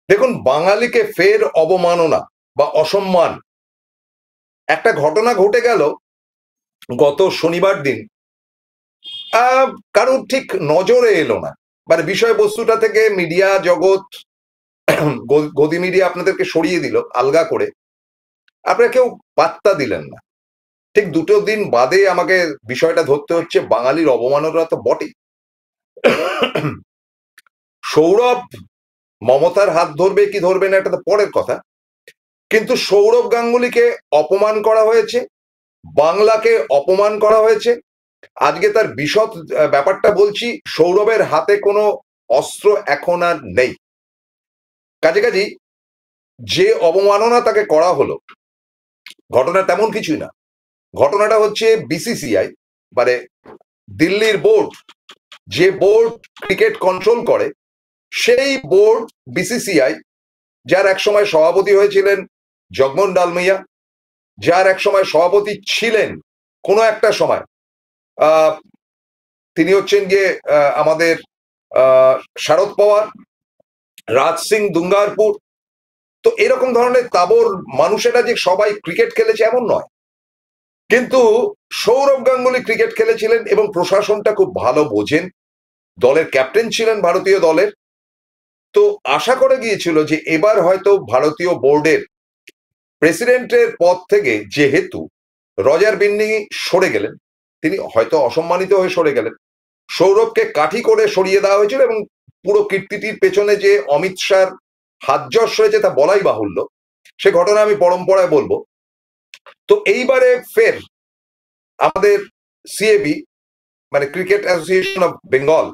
দেখুন, বাঙালিকে ফের অবমাননা বা অসম্মান একটা ঘটনা ঘটে গেল গত শনিবার দিন। কারোর ঠিক নজরে এলো না, মানে বিষয়বস্তুটা থেকে মিডিয়া জগৎ গদি মিডিয়া আপনাদেরকে সরিয়ে দিল আলগা করে। আপনারা কেউ পাত্তা দিলেন না। ঠিক দুটো দিন বাদে আমাকে বিষয়টা ধরতে হচ্ছে। বাঙালির অবমাননা তো বটেই। সৌরভ মমতার হাত ধরবে কি ধরবে না এটা তো পরের কথা, কিন্তু সৌরভ গাঙ্গুলিকে অপমান করা হয়েছে, বাংলাকে অপমান করা হয়েছে। আজকে তার বিশদ ব্যাপারটা বলছি। সৌরভের হাতে কোনো অস্ত্র এখন আর নেই। কাজে যে অবমাননা তাকে করা হলো, ঘটনা তেমন কিছুই না। ঘটনাটা হচ্ছে বিসিসিআই, মানে দিল্লির বোর্ড, যে বোর্ড ক্রিকেট কন্ট্রোল করে, সেই বোর্ড বিসিসিআই, যার একসময় সভাপতি হয়েছিলেন জগমোহন ডালমিয়া, যার একসময় সভাপতি ছিলেন কোনো একটা সময় তিনি হচ্ছেন গিয়ে আমাদের শারদ পাওয়ার, রাজ সিং দুঙ্গারপুর। তো এরকম ধরনের তাবর মানুষেরা যে সবাই ক্রিকেট খেলেছে এমন নয়, কিন্তু সৌরভ গাঙ্গুলি ক্রিকেট খেলেছিলেন এবং প্রশাসনটা খুব ভালো বোঝেন। দলের ক্যাপ্টেন ছিলেন ভারতীয় দলের। তো আশা করে গিয়েছিল যে এবার হয়তো ভারতীয় বোর্ডের প্রেসিডেন্টের পদ থেকে, যেহেতু রজার বিন্নি সরে গেলেন, তিনি হয়তো অসম্মানিত হয়ে সরে গেলেন, সৌরভকে কাঠি করে সরিয়ে দেওয়া হয়েছিল। এবং পুরো কীর্তিটির পেছনে যে অমিত শাহর হাতযশ রয়েছে তা বলাই বাহুল্য। সে ঘটনা আমি পরম্পরায় বলবো। তো এইবারে ফের আমাদের সিএবি, মানে ক্রিকেট অ্যাসোসিয়েশন অফ বেঙ্গল,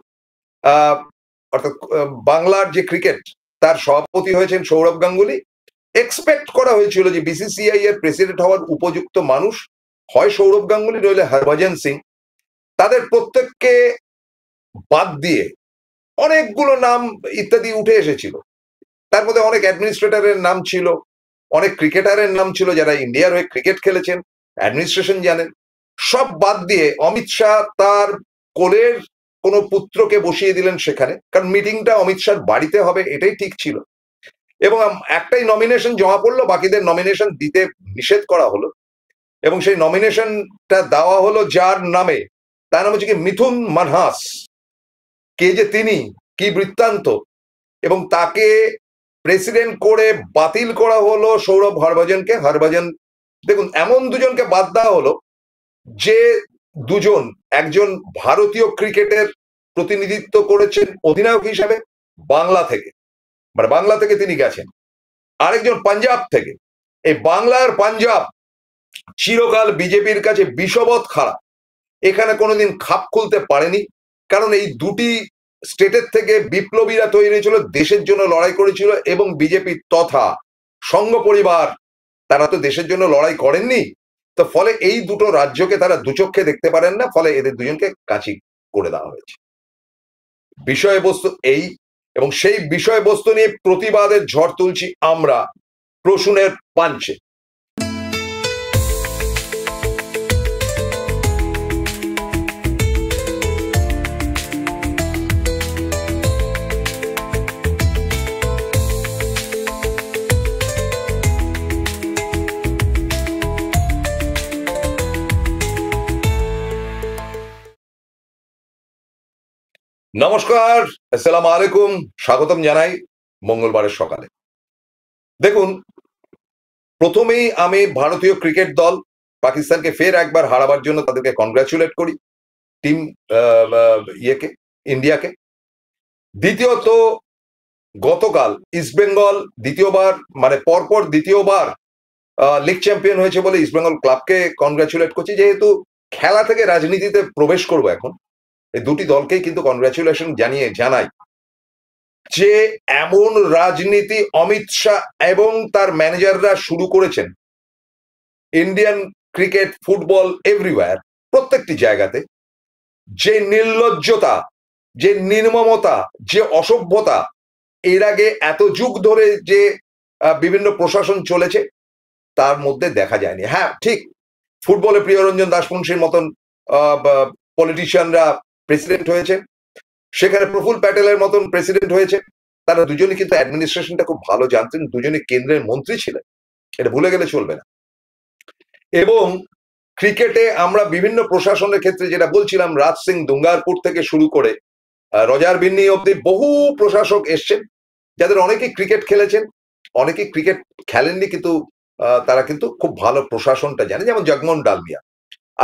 অর্থাৎ বাংলার যে ক্রিকেট, তার সভাপতি হয়েছেন সৌরভ গাঙ্গুলি। এক্সপেক্ট করা হয়েছিল যে বিসিসিআই এর প্রেসিডেন্ট হওয়ার উপযুক্ত মানুষ হয় সৌরভ গাঙ্গুলি নইলে হরভজন সিং। তাদের প্রত্যেককে বাদ দিয়ে অনেকগুলো নাম ইত্যাদি উঠে এসেছিল। তার মধ্যে অনেক অ্যাডমিনিস্ট্রেটরের নাম ছিল, অনেক ক্রিকেটারের নাম ছিল যারা ইন্ডিয়ার হয়ে ক্রিকেট খেলেছেন, অ্যাডমিনিস্ট্রেশন জানেন। সব বাদ দিয়ে অমিত শাহ তার কোলের কোনো পুত্রকে বসিয়ে দিলেন সেখানে, কারণ মিটিংটা অমিত শাহর বাড়িতে হবে এটাই ঠিক ছিল। এবং একটাই নমিনেশন জমা পড়লো, বাকিদের নমিনেশন দিতে নিষেধ করা হলো। এবং সেই নমিনেশনটা দেওয়া হলো যার নামে, তার নাম হচ্ছে কি মিথুন মানহাস। কে যে তিনি, কি বৃত্তান্ত, এবং তাকে প্রেসিডেন্ট করে বাতিল করা হলো সৌরভ হরভজনকে। হরভজন, দেখুন, এমন দুজনকে বাদ দেওয়া হলো যে দুজন, একজন ভারতীয় ক্রিকেটের প্রতিনিধিত্ব করেছেন অধিনায়ক হিসাবে বাংলা থেকে, মানে বাংলা থেকে তিনি গেছেন, আরেকজন পাঞ্জাব থেকে। এই বাংলা আর পাঞ্জাব চিরকাল বিজেপির কাছে বিষবৎ খারাপ, এখানে কোনোদিন খাপ খুলতে পারেনি। কারণ এই দুটি স্টেটের থেকে বিপ্লবীরা তৈরি হয়েছিল, দেশের জন্য লড়াই করেছিল, এবং বিজেপি তথা সংঘ পরিবার, তারা তো দেশের জন্য লড়াই করেননি। তো ফলে এই দুটো রাজ্যকে তারা দুচক্ষে দেখতে পারেন না, ফলে এদের দুজনকে কাঁচি করে দেওয়া হয়েছে। বিষয়বস্তু এই, এবং সেই বিষয়বস্তু নিয়ে প্রতিবাদের ঝড় তুলছি আমরা প্রসূনের পাঞ্চে। নমস্কার, আসসালামু আলাইকুম, স্বাগতম জানাই মঙ্গলবারের সকালে। দেখুন, প্রথমেই আমি ভারতীয় ক্রিকেট দল পাকিস্তানকে ফের একবার হারাবার জন্য তাদেরকে কনগ্রাচুলেট করি, টিম ইন্ডিয়াকে। দ্বিতীয়ত, গতকাল ইস্টবেঙ্গল দ্বিতীয়বার, মানে পরপর দ্বিতীয়বার লিগ চ্যাম্পিয়ন হয়েছে বলে ইস্টবেঙ্গল ক্লাবকে কনগ্রাচুলেট করছি। যেহেতু খেলা থেকে রাজনীতিতে প্রবেশ করবো এখন, এই দুটি দলকেই কিন্তু কনগ্রাচুলেশন জানাই যে এমন রাজনীতি অমিত শাহ এবং তার ম্যানেজাররা শুরু করেছেন ইন্ডিয়ান ক্রিকেট, ফুটবল, এভরিওয়্যার, প্রত্যেকটি জায়গাতে। যে নির্লজ্জতা, যে নির্মমতা, যে অসভ্যতা এর আগে এত যুগ ধরে যে বিভিন্ন প্রশাসন চলেছে তার মধ্যে দেখা যায়নি। হ্যাঁ, ঠিক, ফুটবলে প্রিয়রঞ্জন দাসবংশীর মতন পলিটিশিয়ানরা প্রেসিডেন্ট হয়েছে, সেখানে প্রফুল প্যাটেলের মতন প্রেসিডেন্ট হয়েছে, তারা দুজনে কিন্তু অ্যাডমিনিস্ট্রেশনটা খুব ভালো জানতেন, দুজনে কেন্দ্রের মন্ত্রী ছিলেন, এটা ভুলে গেলে চলবে না। এবং ক্রিকেটে আমরা বিভিন্ন প্রশাসনের ক্ষেত্রে যেটা বলছিলাম, রাজ সিং দুঙ্গারপুর থেকে শুরু করে রজার বিন্নি অব্দি বহু প্রশাসক এসছেন, যাদের অনেকেই ক্রিকেট খেলেছেন, অনেকেই ক্রিকেট খেলেননি, কিন্তু তারা কিন্তু খুব ভালো প্রশাসনটা জানে, যেমন জগমোহন ডালমিয়া।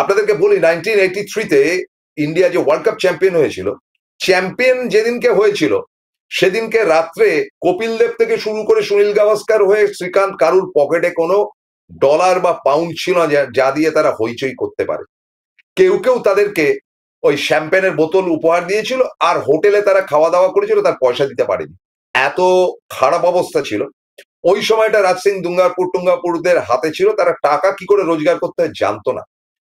আপনাদেরকে বলি 1983-তে ইন্ডিয়া যে ওয়ার্ল্ড কাপ চ্যাম্পিয়ন হয়েছিল, চ্যাম্পিয়ন যেদিনকে হয়েছিল সেদিনকে রাত্রে কপিল দেব থেকে শুরু করে সুনীল গাভাস্কার হয়ে শ্রীকান্ত, কারুর পকেটে কোনো ডলার বা পাউন্ড ছিল না যা দিয়ে তারা হইচই করতে পারে। কেউ কেউ তাদেরকে ওই শ্যাম্পেনের বোতল উপহার দিয়েছিল, আর হোটেলে তারা খাওয়া দাওয়া করেছিল, তার পয়সা দিতে পারেনি, এত খারাপ অবস্থা ছিল। ওই সময়টা রাজ সিং টুঙ্গাপুরদের হাতে ছিল, তারা টাকা কি করে রোজগার করতে হয় জানতো না।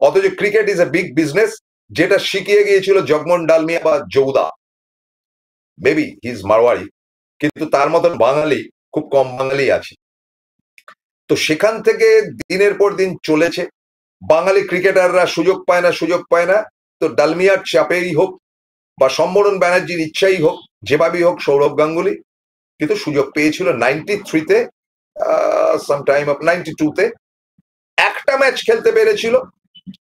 অথচ cricket is a big business, যেটা শিখিয়ে গিয়েছিল জগমোহন ডালমিয়া বা জৌদা, মেবি হি ইজ মারওয়ারি, কিন্তু তার মতন বাঙালি খুব কম বাঙালি আছে। তো সেখান থেকে দিনের পর দিন চলেছে, বাঙালি ক্রিকেটাররা সুযোগ পায় না। তো ডালমিয়ার চাপেই হোক বা সম্বরণ ব্যানার্জির ইচ্ছাই হোক, যেভাবেই হোক, সৌরভ গাঙ্গুলি কিন্তু সুযোগ পেয়েছিল 93-তে, সামটাইম অফ 92-তে একটা ম্যাচ খেলতে পেরেছিল,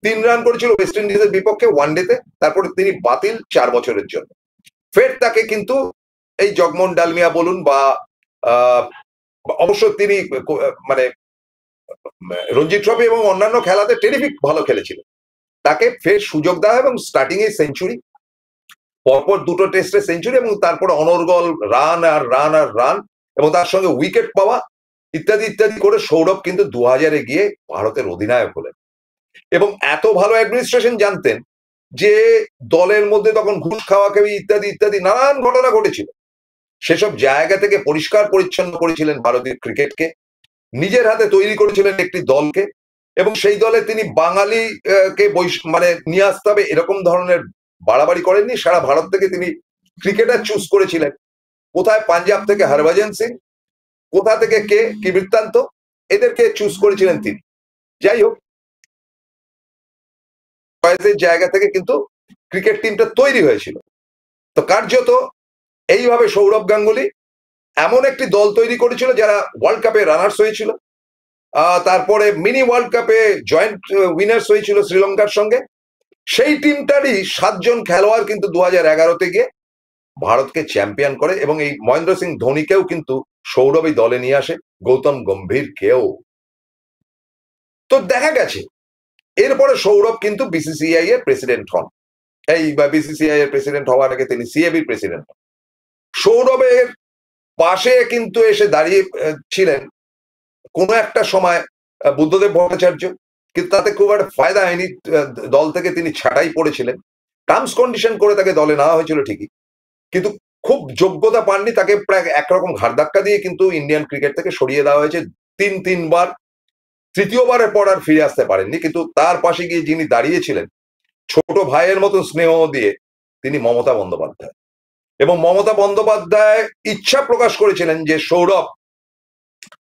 3 রান করেছিল ওয়েস্ট ইন্ডিজের বিপক্ষে ওয়ানডেতে, তারপরে তিনি বাতিল 4 বছরের জন্য। ফের তাকে কিন্তু এই জগমোহন ডালমিয়া বলুন বা অবশ্য তিনি মানে রঞ্জি ট্রফি এবং অন্যান্য খেলাতে টেরিফিক ভালো খেলেছিলেন, তাকে ফের সুযোগ দেওয়া এবং স্টার্টিং এ সেঞ্চুরি, পরপর 2টো টেস্টে সেঞ্চুরি, এবং তারপর অনর্গল রান আর রান আর রান, এবং তার সঙ্গে উইকেট পাওয়া ইত্যাদি ইত্যাদি করে সৌরভ কিন্তু 2000-এ গিয়ে ভারতের অধিনায়ক হলেন। এবং এত ভালো অ্যাডমিনিস্ট্রেশন জানতেন যে দলের মধ্যে তখন ঘুষ খাওয়া খাওয়ি ইত্যাদি ইত্যাদি নানান ঘটনা ঘটেছিল, সেসব জায়গা থেকে পরিষ্কার পরিচ্ছন্ন করেছিলেন ভারতীয় ক্রিকেটকে, নিজের হাতে তৈরি করেছিলেন একটি দলকে, এবং সেই দলে তিনি বাঙালি কে মানে নিয়ে আসতে হবে এরকম ধরনের বাড়াবাড়ি করেননি। সারা ভারত থেকে তিনি ক্রিকেটার চুজ করেছিলেন, কোথায় পাঞ্জাব থেকে হরভজন সিং, কোথা থেকে কে কি বৃত্তান্ত, এদেরকে চুজ করেছিলেন তিনি। যাই হোক, চয়েসের জায়গা থেকে কিন্তু ক্রিকেট টিমটা তৈরি হয়েছিল। তো কার্যত এইভাবে সৌরভ গাঙ্গুলি এমন একটি দল তৈরি করেছিল যারা ওয়ার্ল্ড কাপে রানার্স হয়েছিল, তারপরে মিনি ওয়ার্ল্ড কাপে জয়েন্ট উইনার্স হয়েছিল শ্রীলঙ্কার সঙ্গে। সেই টিমটারই 7 জন খেলোয়াড় কিন্তু 2011-তে গিয়ে ভারতকে চ্যাম্পিয়ন করে, এবং এই মহেন্দ্র সিং ধোনিকেও কিন্তু সৌরভ এই দলে নিয়ে আসে, গৌতম গম্ভীর কেও। তো দেখা গেছে এরপরে সৌরভ কিন্তু বিসিসিআই এর প্রেসিডেন্ট হন, এই বা বিসিসিআই এর প্রেসিডেন্ট হওয়ার আগে তিনি সিএবির প্রেসিডেন্ট হন। সৌরভের পাশে কিন্তু এসে দাঁড়িয়ে ছিলেন কোনো একটা সময় বুদ্ধদেব ভট্টাচার্য, কিন্তু তাতে খুব একটা ফায়দা হয়নি, দল থেকে তিনি ছাঁটাই পড়েছিলেন, টার্মস কন্ডিশন করে তাকে দলে নেওয়া হয়েছিল ঠিকই, কিন্তু খুব যোগ্যতা পাননি, তাকে প্রায় একরকম ঘাড় ধাক্কা দিয়ে কিন্তু ইন্ডিয়ান ক্রিকেট থেকে সরিয়ে দেওয়া হয়েছে 3-3বার, তৃতীয়বারের পর আর ফিরে আসতে পারেননি। কিন্তু তার পাশে গিয়ে যিনি দাঁড়িয়েছিলেন ছোট ভাইয়ের মতো স্নেহ দিয়ে, তিনি মমতা বন্দ্যোপাধ্যায়, এবং মমতা বন্দ্যোপাধ্যায় ইচ্ছা প্রকাশ করেছিলেন যে সৌরভ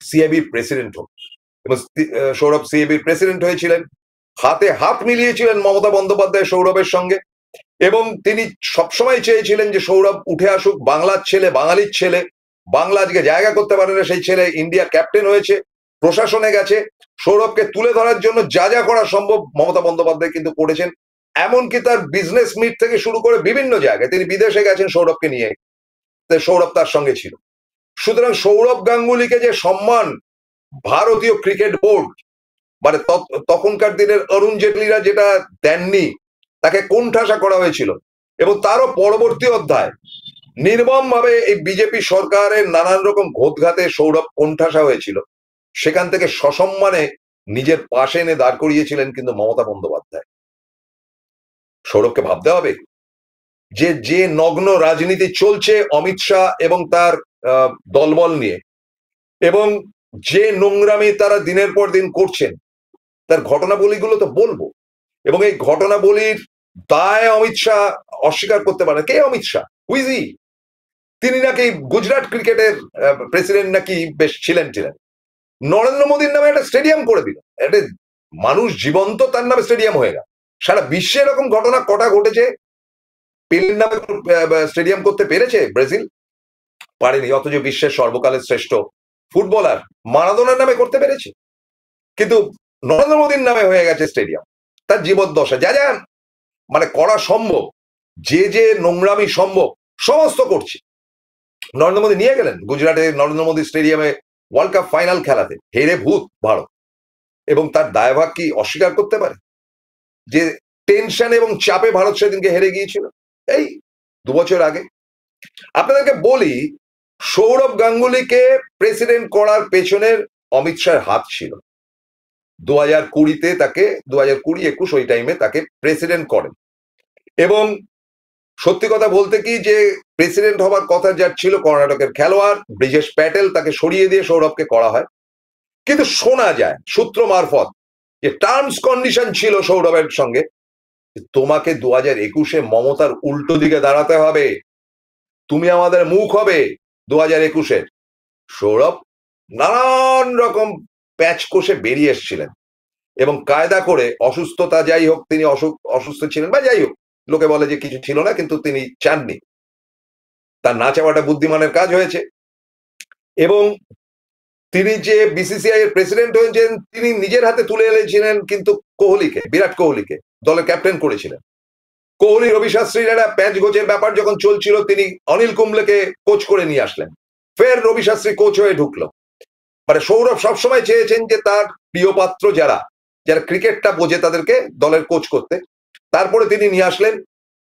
সিএবির প্রেসিডেন্ট হোক, এবং সৌরভ সিএবির প্রেসিডেন্ট হয়েছিলেন, হাতে হাত মিলিয়েছিলেন মমতা বন্দ্যোপাধ্যায় সৌরভের সঙ্গে, এবং তিনি সবসময় চেয়েছিলেন যে সৌরভ উঠে আসুক, বাংলার ছেলে, বাঙালির ছেলে, বাংলা আজকে জায়গা করতে পারে না সেই ছেলে ইন্ডিয়া ক্যাপ্টেন হয়েছে, প্রশাসনে গেছে, সৌরভকে তুলে ধরার জন্য যা যা করা সম্ভব মমতা বন্দ্যোপাধ্যায় কিন্তু করেছেন। এমনকি তার বিজনেস মিট থেকে শুরু করে বিভিন্ন জায়গায় তিনি বিদেশে গেছেন সৌরভকে নিয়ে, সৌরভ তার সঙ্গে ছিল। সুতরাং সৌরভ গাঙ্গুলিকে যে সম্মান ভারতীয় ক্রিকেট বোর্ড, মানে তখনকার দিনের অরুণ জেটলিরা যেটা দেননি, তাকে কোণঠাসা করা হয়েছিল, এবং তারও পরবর্তী অধ্যায় নির্মম ভাবে এই বিজেপি সরকারের নানান রকম ঘোতঘাতে সৌরভ কোণঠাসা হয়েছিল, সেখান থেকে সসম্মানে নিজের পাশে এনে দাঁড় করিয়েছিলেন কিন্তু মমতা বন্দ্যোপাধ্যায়। সৌরভকে ভাবতে হবে যে যে নগ্ন রাজনীতি চলছে অমিত শাহ এবং তার দলবল নিয়ে, এবং যে নোংরামি তারা দিনের পর দিন করছেন, তার ঘটনাবলীগুলো তো বলবো, এবং এই ঘটনাবলীর দায় অমিত শাহ অস্বীকার করতে পারে। কে অমিত শাহ? হুইজি? তিনি নাকি গুজরাট ক্রিকেটের প্রেসিডেন্ট নাকি বেশ ছিলেন। নরেন্দ্র মোদীর নামে একটা স্টেডিয়াম করে দিল, একটা মানুষ জীবন্ত তার নামে স্টেডিয়াম হয়ে গেল। সারা বিশ্বে এরকম ঘটনা কটা ঘটেছে? পেলের নামে স্টেডিয়াম করতে পেরেছে ব্রাজিল? পারেনি, অথচ বিশ্বের সর্বকালের শ্রেষ্ঠ ফুটবলার মারাদোনার নামে করতে পেরেছে। কিন্তু নরেন্দ্র মোদীর নামে হয়ে গেছে স্টেডিয়াম। তার জীবদ্দশা যা যা মানে করা সম্ভব, যে নোংরামি সম্ভব সমস্ত করছে। নরেন্দ্র মোদী নিয়ে গেলেন গুজরাটে নরেন্দ্র মোদী স্টেডিয়ামে ওয়ার্ল্ড কাপ ফাইনাল খেলাতে, হেরে ভূত ভারত, এবং তার দায়ভাগ কি অস্বীকার করতে পারে যে টেনশন এবং চাপে ভারত সেদিনকে হেরে গিয়েছিল এই 2 বছর আগে? আপনাদেরকে বলি, সৌরভ গাঙ্গুলিকে প্রেসিডেন্ট করার পেছনের অমিত শাহের হাত ছিল। 2020-তে তাকে 2020-21 ওই টাইমে তাকে প্রেসিডেন্ট করেন, এবং সত্যি কথা বলতে কি যে প্রেসিডেন্ট হবার কথা যার ছিল কর্ণাটকের খেলোয়াড় ব্রিজেশ প্যাটেল, তাকে সরিয়ে দিয়ে সৌরভকে করা হয়। কিন্তু শোনা যায় সূত্র মারফত যে টার্মস কন্ডিশন ছিল সৌরভের সঙ্গে, তোমাকে 2021-এ মমতার উল্টো দিকে দাঁড়াতে হবে, তুমি আমাদের মুখ হবে 2021-এর। সৌরভ নানান রকম প্যাচ কষে বেরিয়ে এসেছিলেন, এবং কায়দা করে অসুস্থতা যাই হোক, তিনি অসুস্থ ছিলেন বা যাই হোক, লোকে বলে যে কিছু ছিল না, কিন্তু তিনি চাননি, তার না চাওয়াটা বুদ্ধিমানের কাজ হয়েছে। এবং তিনি যে বিসিসিআই এর প্রেসিডেন্ট হয়েছেন, তিনি নিজের হাতে তুলে এনেছিলেন কিন্তু কোহলিকে, বিরাট কোহলিকে দলের ক্যাপ্টেন করেছিলেন। কোহলি রবি শাস্ত্রীর একটা প্যাচ গোছের ব্যাপার যখন চলছিল, তিনি অনিল কুম্বলেকে কোচ করে নিয়ে আসলেন, ফের রবি শাস্ত্রী কোচ হয়ে ঢুকলো। মানে সৌরভ সবসময় চেয়েছেন যে তার প্রিয় পাত্র যারা ক্রিকেটটা বোঝে তাদেরকে দলের কোচ করতে। তারপরে তিনি নিয়ে আসলেন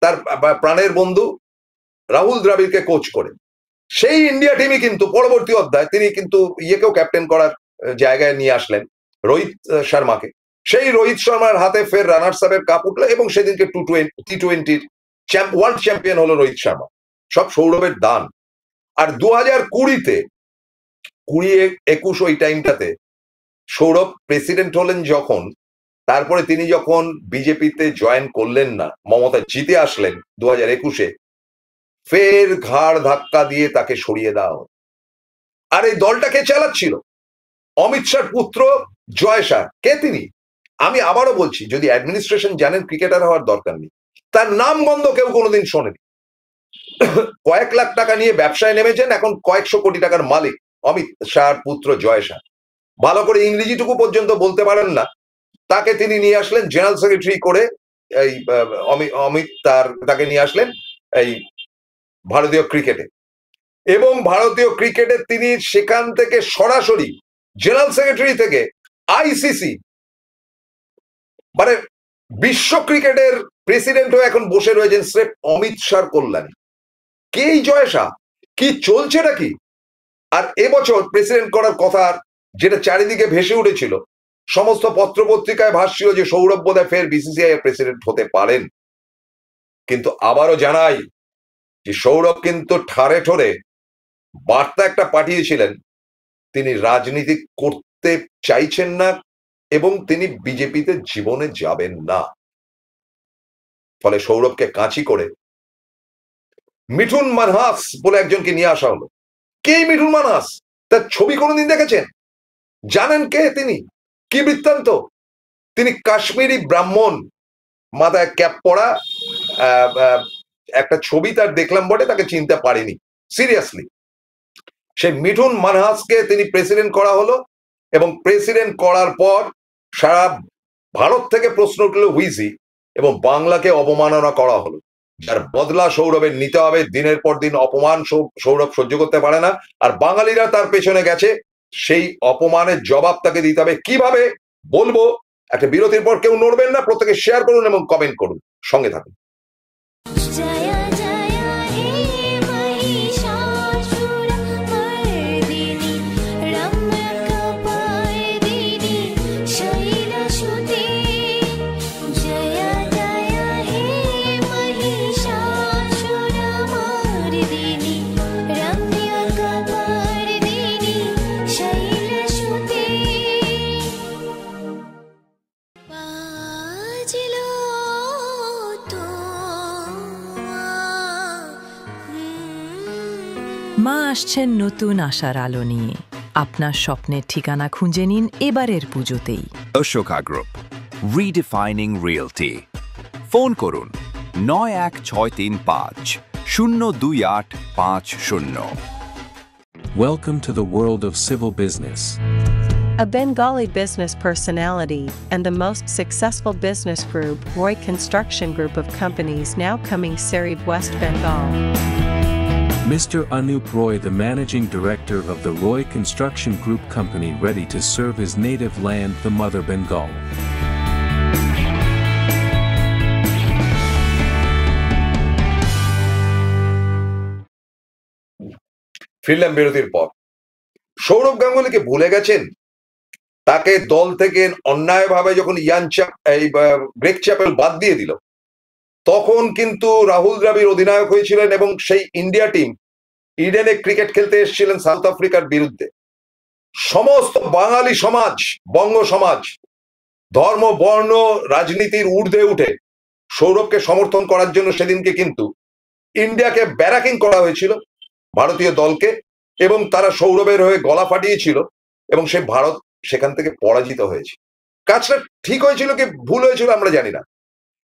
তার প্রাণের বন্ধু রাহুল দ্রাবিড়কে কোচ করে। সেই ইন্ডিয়া টিমই কিন্তু পরবর্তী অধ্যায় তিনি কিন্তু ইয়েকেও ক্যাপ্টেন করার জায়গায় নিয়ে আসলেন, রোহিত শর্মাকে। সেই রোহিত শর্মার হাতে ফের রানার্স আপের কাপ উঠলো, এবং সেদিনকে টি-20-র ওয়ার্ল্ড চ্যাম্পিয়ন হলো রোহিত শর্মা। সব সৌরভের দান। আর 2020-তে 20-21 ওই টাইমটাতে সৌরভ প্রেসিডেন্ট হলেন যখন, তারপরে তিনি যখন বিজেপিতে জয়েন করলেন না, মমতা জিতে আসলেন 2021-এ, ফের ঘাড় ধাক্কা দিয়ে তাকে সরিয়ে দেওয়া হল। আর এই দলটাকে চালাচ্ছিল অমিত শাহর পুত্র জয় শাহ। কে তিনি? আমি আবারও বলছি, যদি অ্যাডমিনিস্ট্রেশন জানেন ক্রিকেটার হওয়ার দরকার নেই, তার নাম গন্ধ কেউ কোনোদিন শোনেনি। কয়েক লাখ টাকা নিয়ে ব্যবসায় নেমেছেন, এখন কয়েকশো কোটি টাকার মালিক অমিত শাহর পুত্র জয় শাহ। ভালো করে ইংরেজিটুকু পর্যন্ত বলতে পারেন না, তাকে তিনি নিয়ে আসলেন জেনারেল সেক্রেটারি করে। এই অমিত তাকে নিয়ে আসলেন এই ভারতীয় ক্রিকেটে, এবং ভারতীয় ক্রিকেটে তিনি সেখান থেকে সরাসরি জেনারেল সেক্রেটারি থেকে আইসিসি, মানে বিশ্ব ক্রিকেটের প্রেসিডেন্ট হয়ে এখন বসে রয়েছেন স্রেফ অমিত শাহর কল্যাণে। কে জয় শাহ? কি চলছে নাকি? আর এবছর প্রেসিডেন্ট করার কথা যেটা চারিদিকে ভেসে উঠেছিল, সমস্ত পত্রপত্রিকায় ভাসছিল যে সৌরভ বোধহয় ফের বিসিসিআই এর প্রেসিডেন্ট হতে পারেন। কিন্তু আবারও জানাই যে সৌরভ কিন্তু ঠারে ঠোরে বার্তা একটা পাঠিয়েছিলেন, তিনি রাজনীতি করতে চাইছেন না এবং তিনি বিজেপিতে জীবনে যাবেন না। ফলে সৌরভকে কাঁচি করে মিঠুন মানহাস বলে একজনকে নিয়ে আসা হলো। কে মিঠুন মানহাস? তার ছবি কোনোদিন দেখেছেন? জানেন কে তিনি? কি বৃত্তান্ত? তিনি কাশ্মীরি ব্রাহ্মণ, মাথায় ক্যাপ পরা, একটা ছবি তার দেখলাম বটে, তাকে চিনতে পারিনি সিরিয়াসলি। সেই মিঠুন মানহাসকে তিনি প্রেসিডেন্ট করা হলো, এবং প্রেসিডেন্ট করার পর সারা ভারত থেকে প্রশ্ন উঠল হুইজি, এবং বাংলাকে অবমাননা করা হলো, যার বদলা সৌরভের নিতে হবে। দিনের পর দিন অপমান সৌরভ সহ্য করতে পারে না, আর বাঙালিরা তার পেছনে গেছে। সেই অপমানের জবাব তাকে দিতে হবে। কিভাবে বলবো, একটা বিরতির পর কেউ নড়বেন না, প্রত্যেকে শেয়ার করুন এবং কমেন্ট করুন, সঙ্গে থাকুন। মা আসছেন নতুন আশার আলো নিয়ে। আপনার স্বপ্নের ঠিকানা খুঁজে নিন এবারের পুজোতেই। Ashoka Group, redefining realty. Phone করুন 9163502850। Welcome to the world of civil business. A Bengali business personality and the most successful business group, Roy Construction Group of companies, now coming Sarib, West Bengal. Mr. Anup Roy, the managing director of the Roy Construction Group company, ready to serve his native land, the mother Bengal. ফিরলাম বিরতির পর। সৌরভ গাঙ্গুলিকে ভুলে গেছেন? তাকে দল থেকে অন্যায়ভাবে যখন গ্রেগ চ্যাপেল বাদ দিয়ে দিল, তখন কিন্তু রাহুল দ্রাবিড় অধিনায়ক হয়েছিলেন এবং সেই ইন্ডিয়া টিম ইডেনে ক্রিকেট খেলতে এসেছিলেন সাউথ আফ্রিকার বিরুদ্ধে। সমস্ত বাঙালি সমাজ, বঙ্গ সমাজ, ধর্ম বর্ণ রাজনীতির ঊর্ধ্বে উঠে সৌরভকে সমর্থন করার জন্য সেদিনকে কিন্তু ইন্ডিয়াকে ব্যারাকিং করা হয়েছিল, ভারতীয় দলকে, এবং তারা সৌরভের হয়ে গলা ফাটিয়েছিল এবং সে ভারত সেখান থেকে পরাজিত হয়েছে। কাজটা ঠিক হয়েছিল কি ভুল হয়েছিল আমরা জানি না,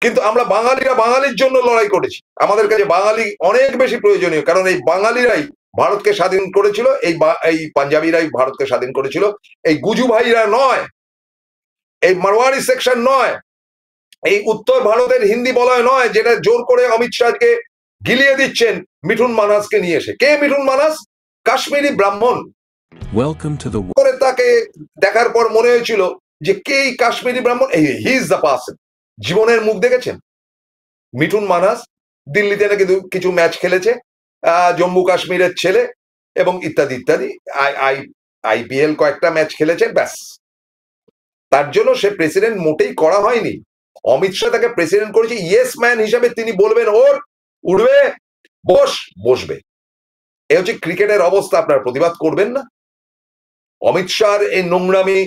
কিন্তু আমরা বাঙালিরা বাঙালির জন্য লড়াই করেছি। আমাদের কাছে বাঙালি অনেক বেশি প্রয়োজনীয়, কারণ এই বাঙালিরাই ভারতকে স্বাধীন করেছিল, এই পাঞ্জাবিরাই ভারতকে স্বাধীন করেছিল। এই গুজু ভাইরা নয়, এই মারওয়ারি সেকশন নয়, এই উত্তর ভারতের হিন্দি বলয় নয়, যেটা জোর করে অমিত শাহকে গিলিয়ে দিচ্ছেন মিঠুন মানহাসকে নিয়ে এসে। কে মিঠুন মানহাস? কাশ্মীরি ব্রাহ্মণ। Welcome to the করে তাকে দেখার পর মনে হয়েছিল যে কে এই কাশ্মীরি ব্রাহ্মণ, হি ইজ দ্য পার্সন। জীবনের মুখ দেখেছেন মিঠুন মানহাস? দিল্লিতে নাকি কিছু ম্যাচ খেলেছে, জম্মু কাশ্মীরের ছেলে, এবং ইত্যাদি ইত্যাদি, আইপিএল কয়েকটা ম্যাচ খেলেছে, ব্যাস। তার জন্য সে প্রেসিডেন্ট মোটেই করা হয়নি। অমিত শাহ তাকে প্রেসিডেন্ট করেছে ইয়েস ম্যান হিসাবে। তিনি বলবেন ওর উঠবে, বসবে। এ হচ্ছে ক্রিকেটের অবস্থা। আপনার প্রতিবাদ করবেন না? অমিত শাহর এই নোংরামি,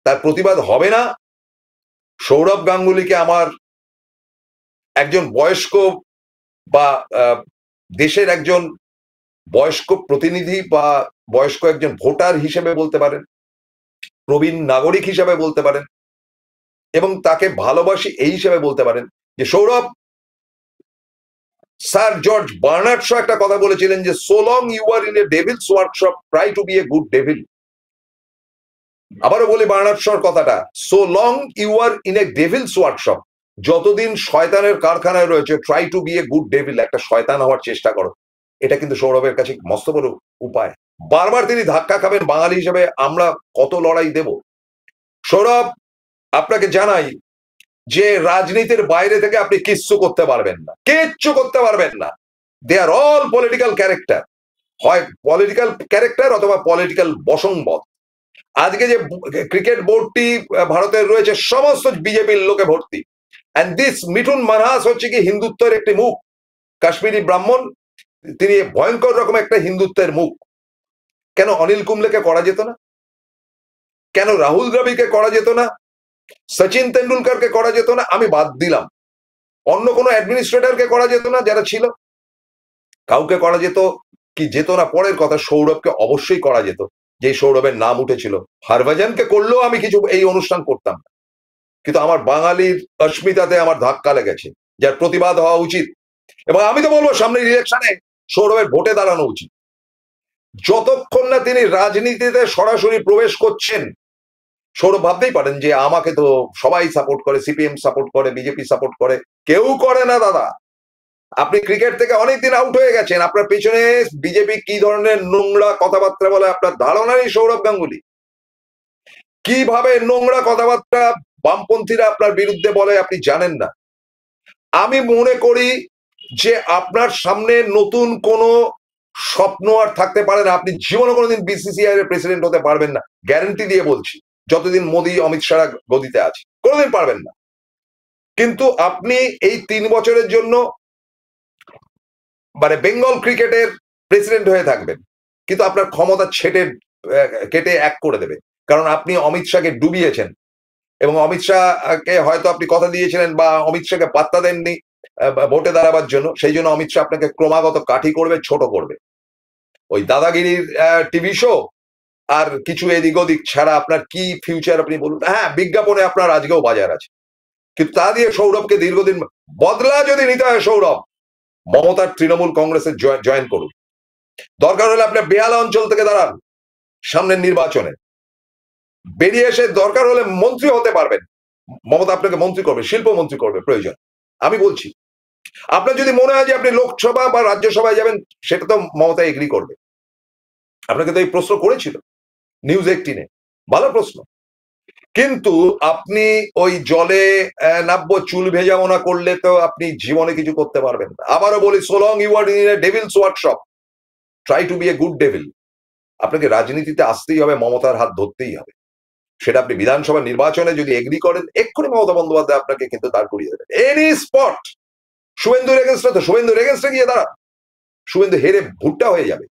তার প্রতিবাদ হবে না? সৌরভ গাঙ্গুলিকে আমার একজন বয়স্ক বা দেশের একজন বয়স্ক প্রতিনিধি বা বয়স্ক একজন ভোটার হিসেবে বলতে পারেন, প্রবীণ নাগরিক হিসেবে বলতে পারেন, এবং তাকে ভালোবাসি এই হিসেবে বলতে পারেন যে Sourav, sir George Bernard Shaw একটা কথা বলেছিলেন যে so long you are in a devil's workshop try to be a good devil. আবারও বলি বার্নার্ড শর কথাটা, so long you are in a devil's workshop, যতদিন শয়তানের কারখানায় রয়েছে try to be a good devil, একটা শয়তান হওয়ার চেষ্টা করো। এটা কিন্তু সৌরভের কাছে মস্ত বড় উপায়। বারবার তিনি ধাক্কা খাবেন বাঙালি হিসেবে, আমরা কত লড়াই দেব। সৌরভ, আপনাকে জানাই যে রাজনীতির বাইরে থেকে আপনি কিচ্ছু করতে পারবেন না, কিচ্ছু করতে পারবেন না। দে আর অল পলিটিক্যাল ক্যারেক্টার, হয় পলিটিক্যাল ক্যারেক্টার অথবা পলিটিক্যাল বশংবদ। আজকে যে ক্রিকেট বোর্ডটি ভারতের রয়েছে সমস্ত বিজেপির লোকে ভর্তি, এন্ড দিস মিঠুন মানহাস হচ্ছে কি হিন্দুত্বের একটি মুখ, কাশ্মীরি ব্রাহ্মণ, তিনি ভয়ঙ্কর রকম একটা হিন্দুত্বের মুখ। কেন অনিল কুম্বলেকে করা যেত না? কেন রাহুল দ্রাবিড়কে করা যেত না? সচিন তেন্ডুলকারকে করা যেত না? আমি বাদ দিলাম, অন্য কোনো অ্যাডমিনিস্ট্রেটরকে করা যেত না যারা ছিল? কাউকে করা যেত কি যেত না পরের কথা, সৌরভকে অবশ্যই করা যেত, যে সৌরভের নাম উঠেছিল। হরভজনকে করলেও আমি কিছু এই অনুষ্ঠান করতাম না, কিন্তু আমার বাঙালির অস্মিতাতে আমার ধাক্কা লেগেছে, যার প্রতিবাদ হওয়া উচিত। এবং আমি তো বলবো সামনের ইলেকশনে সৌরভের ভোটে দাঁড়ানো উচিত। যতক্ষণ না তিনি রাজনীতিতে সরাসরি প্রবেশ করছেন, সৌরভ ভাবতেই পারেন যে আমাকে তো সবাই সাপোর্ট করে, সিপিএম সাপোর্ট করে, বিজেপি সাপোর্ট করে। কেউ করে না দাদা। আপনি ক্রিকেট থেকে অনেকদিন আউট হয়ে গেছেন, আপনার পেছনে বিজেপি কি ধরনের নোংরা কথাবার্তা বলে আপনার ধারণা নেই। সৌরভ গাঙ্গুলি কিভাবে নোংরা কথাবার্তা বামপন্থীরা আপনার বিরুদ্ধে বলে আপনি জানেন না। আমি মনে করি যে আপনার সামনে নতুন কোনো স্বপ্ন আর থাকতে পারে না। আপনি জীবনে কোনোদিন বিসিসিআই এর প্রেসিডেন্ট হতে পারবেন না, গ্যারান্টি দিয়ে বলছি। যতদিন মোদী অমিত শাহ গদিতে আছে কোনোদিন পারবেন না। কিন্তু আপনি এই 3 বছরের জন্য মানে বেঙ্গল ক্রিকেটের প্রেসিডেন্ট হয়ে থাকবেন, কিন্তু আপনার ক্ষমতা কেটে এক করে দেবে। কারণ আপনি অমিত শাহকে ডুবিয়েছেন, এবং অমিত শাহকে হয়তো আপনি কথা দিয়েছিলেন বা অমিত শাহকে পাত্তা দেননি ভোটে দাঁড়াবার জন্য, সেই জন্য অমিত শাহ আপনাকে ক্রমাগত কাঠি করবে, ছোট করবে। ওই দাদাগিরির টিভি শো আর কিছু এদিক ওদিক ছাড়া আপনার কি ফিউচার আপনি বলুন? হ্যাঁ, বিজ্ঞাপনে আপনার আজকেও বাজার আছে, কিন্তু তা দিয়ে সৌরভকে দীর্ঘদিন বদলা যদি নিতে হয়, সৌরভ মমতার তৃণমূল কংগ্রেসে জয়েন করুন। দরকার হলে আপনি বেহালা অঞ্চল থেকে দাঁড়ান সামনের নির্বাচনে, বেরিয়ে এসে দরকার হলে মন্ত্রী হতে পারবেন। মমতা আপনাকে মন্ত্রী করবে, শিল্পমন্ত্রী করবে প্রয়োজন। আমি বলছি, আপনার যদি মনে হয় যে আপনি লোকসভা বা রাজ্যসভায় যাবেন, সেটা তো মমতা এগ্রি করবে। আপনাকে তো এই প্রশ্ন করেছিল নিউজ 18-এ, ভালো প্রশ্ন। কিন্তু আপনি ওই জলে নাববো চুল ভেজাবো না করলে তো আপনি জীবনে কিছু করতে পারবেন না। আবারও বলি, so long you are in a devil's workshop, try to be a good devil. আপনাকে রাজনীতিতে আসতেই হবে, মমতার হাত ধরতেই হবে। সেটা আপনি বিধানসভা নির্বাচনে যদি এগ্রি করেন, এক্ষুনি মমতা বন্দ্যোপাধ্যায় আপনাকে কিন্তু দাঁড় করিয়ে দেবেন এনি স্পট। শুভেন্দুর এগেনস্টে তো শুভেন্দুর এগেনস্টে গিয়ে দাঁড়ান, শুভেন্দু হেরে ভুট্টা হয়ে যাবে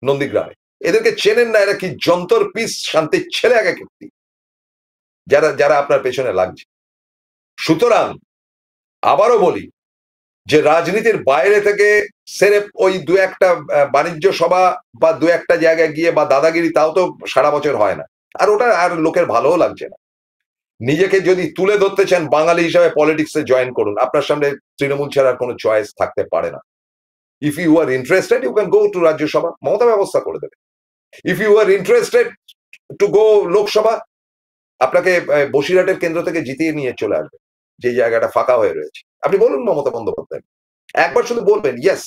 নন্দীগ্রামে। এদেরকে চেনেন না, এরা কি যন্তর পিস শান্তির ছেলে এক একটি, যারা যারা আপনার পেছনে লাগছে। সুতরাং আবারও বলি যে রাজনীতির বাইরে থেকে সেরেফ ওই দু একটা বাণিজ্য সভা বা দু একটা জায়গায় গিয়ে বা দাদাগিরি, তাও তো সারা বছর হয় না, আর ওটা আর লোকের ভালোও লাগছে না। নিজেকে যদি তুলে ধরতে চান বাঙালি হিসাবে, পলিটিক্সে জয়েন করুন। আপনার সামনে তৃণমূল ছাড়ার কোনো চয়েস থাকতে পারে না। If you are interested, you can go to Rajya Sabha, Mamata ব্যবস্থা করে দেবে। If you are interested to go Lok Sabha, আপনাকে বসিরহাটের কেন্দ্র থেকে জিতিয়ে নিয়ে চলে আসবে, যে জায়গাটা ফাঁকা হয়ে রয়েছে। আপনি বলুন মমতা বন্দ্যোপাধ্যায়, একবার শুধু বলবেন ইয়েস।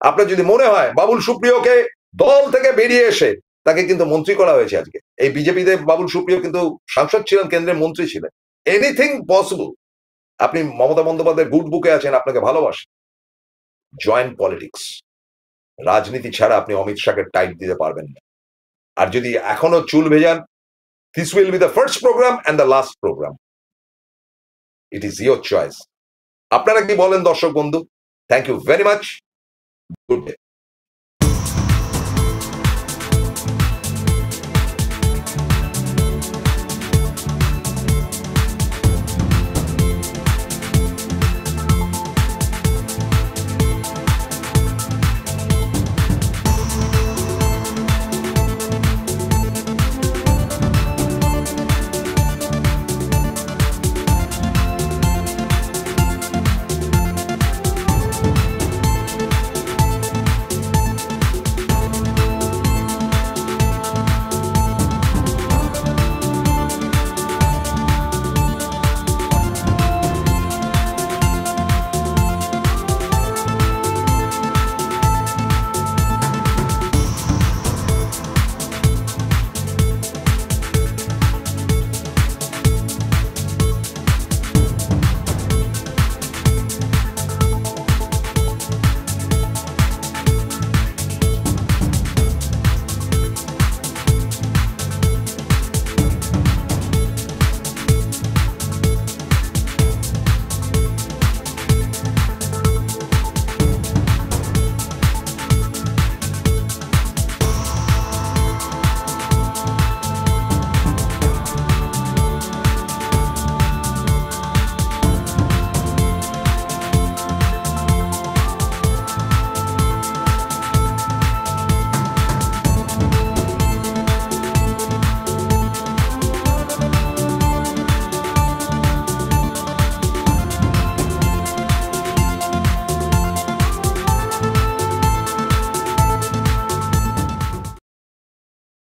আপনার যদি মনে হয় বাবুল সুপ্রিয়কে দল থেকে বেরিয়ে এসে তাকে কিন্তু মন্ত্রী করা হয়েছে আজকে, এই বিজেপিতে বাবুল সুপ্রিয় কিন্তু সাংসদ ছিলেন, কেন্দ্রের মন্ত্রী ছিলেন, এনিথিং পসিবল। আপনি মমতা বন্দ্যোপাধ্যায়ের গুড বুকে আছেন, আপনাকে ভালোবাসেন, জয়েন পলিটিক্স। রাজনীতি ছাড়া আপনি অমিত শাহকে টাইট দিতে পারবেন না। আর যদি এখনো চুল vegan, this will be the first program and the last program. It is your choice. আপনারা কি বলেন দর্শক বন্ধু? Thank you very much, good day.